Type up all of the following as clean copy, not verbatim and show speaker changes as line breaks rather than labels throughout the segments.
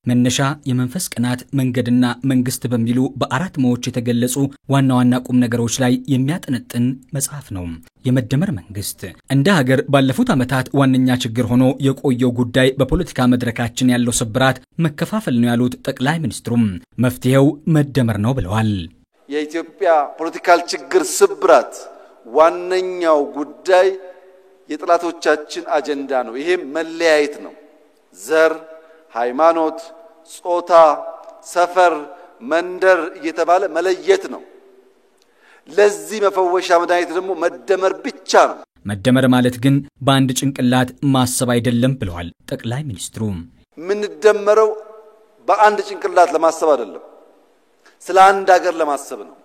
መነሻ የመንፈስ ቅናት መንገድና መንግስት በሚሉ በአራት ሞዎች የተገለጹ ዋና ዋና ቁም ነገሮች ላይ የሚያጠነጥን መጽሐፍ ነው። የመደመር መንግስት እንደ ሀገር ባለፉት ዓመታት ዋነኛ ችግር ሆኖ የቆየው ጉዳይ በፖለቲካ መድረካችን ያለው ስብራት መከፋፈል ነው ያሉት ጠቅላይ ሚኒስትሩም መፍትሄው መደመር ነው ብለዋል።
የኢትዮጵያ ፖለቲካል ችግር ስብራት ዋነኛው ጉዳይ የጥላቶቻችን አጀንዳ ነው። ይሄ መለያየት ነው። ዘር፣ ሃይማኖት፣ ጾታ፣ ሰፈር፣ መንደር እየተባለ መለየት ነው። ለዚህ መፈወሻ መድኃኒት ደግሞ መደመር ብቻ ነው።
መደመር ማለት ግን በአንድ ጭንቅላት ማሰብ አይደለም ብለዋል ጠቅላይ ሚኒስትሩ።
ምንደመረው በአንድ ጭንቅላት ለማሰብ አይደለም፣ ስለ አንድ ሀገር ለማሰብ ነው።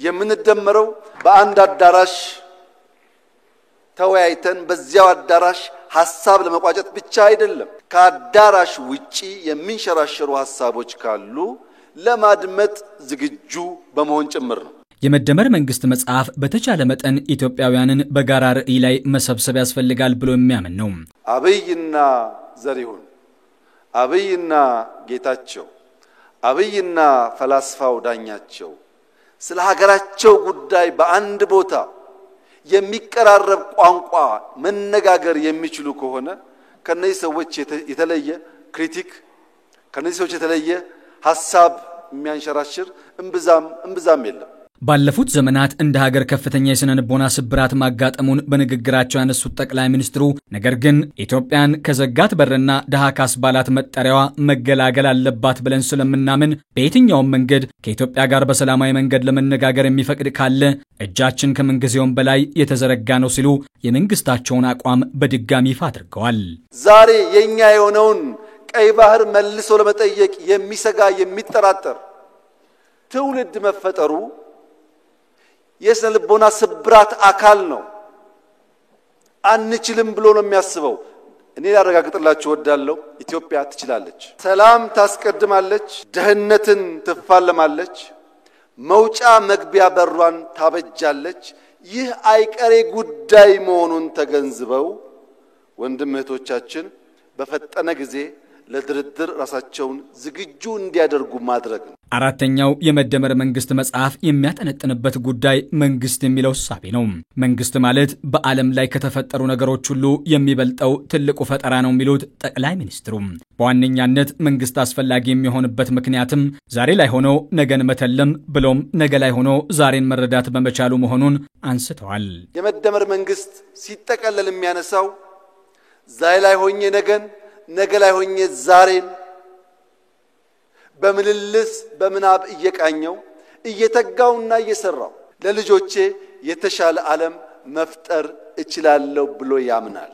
የምንደመረው በአንድ አዳራሽ ተወያይተን በዚያው አዳራሽ ሐሳብ ለመቋጨት ብቻ አይደለም። ከአዳራሽ ውጪ የሚንሸራሸሩ ሐሳቦች ካሉ ለማድመጥ ዝግጁ በመሆን ጭምር ነው።
የመደመር መንግስት መጽሐፍ በተቻለ መጠን ኢትዮጵያውያንን በጋራ ራዕይ ላይ መሰብሰብ ያስፈልጋል ብሎ የሚያምን ነው።
አብይና ዘሪሁን፣ አብይና ጌታቸው፣ አብይና ፈላስፋው ዳኛቸው ስለ ሀገራቸው ጉዳይ በአንድ ቦታ የሚቀራረብ ቋንቋ መነጋገር የሚችሉ ከሆነ ከነዚህ ሰዎች የተለየ ክሪቲክ ከነዚህ ሰዎች የተለየ ሐሳብ የሚያንሸራሽር እምብዛም የለም።
ባለፉት ዘመናት እንደ ሀገር ከፍተኛ የስነልቦና ስብራት ማጋጠሙን በንግግራቸው ያነሱት ጠቅላይ ሚኒስትሩ ነገር ግን ኢትዮጵያን ከዘጋት በርና ደሃ ካስባላት መጠሪያዋ መገላገል አለባት ብለን ስለምናምን በየትኛውም መንገድ ከኢትዮጵያ ጋር በሰላማዊ መንገድ ለመነጋገር የሚፈቅድ ካለ እጃችን ከምንጊዜውም በላይ የተዘረጋ ነው ሲሉ የመንግስታቸውን አቋም በድጋሚ ይፋ አድርገዋል።
ዛሬ የኛ የሆነውን ቀይ ባህር መልሶ ለመጠየቅ የሚሰጋ የሚጠራጠር ትውልድ መፈጠሩ የስነልቦና ስብራት አካል ነው። አንችልም ብሎ ነው የሚያስበው። እኔ ላረጋግጥላችሁ ወዳለው ኢትዮጵያ ትችላለች። ሰላም ታስቀድማለች፣ ደህንነትን ትፋለማለች፣ መውጫ መግቢያ በሯን ታበጃለች። ይህ አይቀሬ ጉዳይ መሆኑን ተገንዝበው ወንድም እህቶቻችን በፈጠነ ጊዜ ለድርድር ራሳቸውን ዝግጁ እንዲያደርጉ ማድረግ ነው።
አራተኛው የመደመር መንግስት መጽሐፍ የሚያጠነጥንበት ጉዳይ መንግስት የሚለው ሐሳብ ነው። መንግስት ማለት በዓለም ላይ ከተፈጠሩ ነገሮች ሁሉ የሚበልጠው ትልቁ ፈጠራ ነው የሚሉት ጠቅላይ ሚኒስትሩ በዋነኛነት መንግስት አስፈላጊ የሚሆንበት ምክንያትም ዛሬ ላይ ሆኖ ነገን መተለም ብሎም ነገ ላይ ሆኖ ዛሬን መረዳት በመቻሉ መሆኑን አንስተዋል።
የመደመር መንግስት ሲጠቀለል የሚያነሳው ዛሬ ላይ ሆኜ ነገን ነገ ላይ ሆኜ ዛሬን በምልልስ በምናብ እየቃኘው እየተጋውና እየሰራው ለልጆቼ የተሻለ ዓለም መፍጠር እችላለሁ ብሎ ያምናል።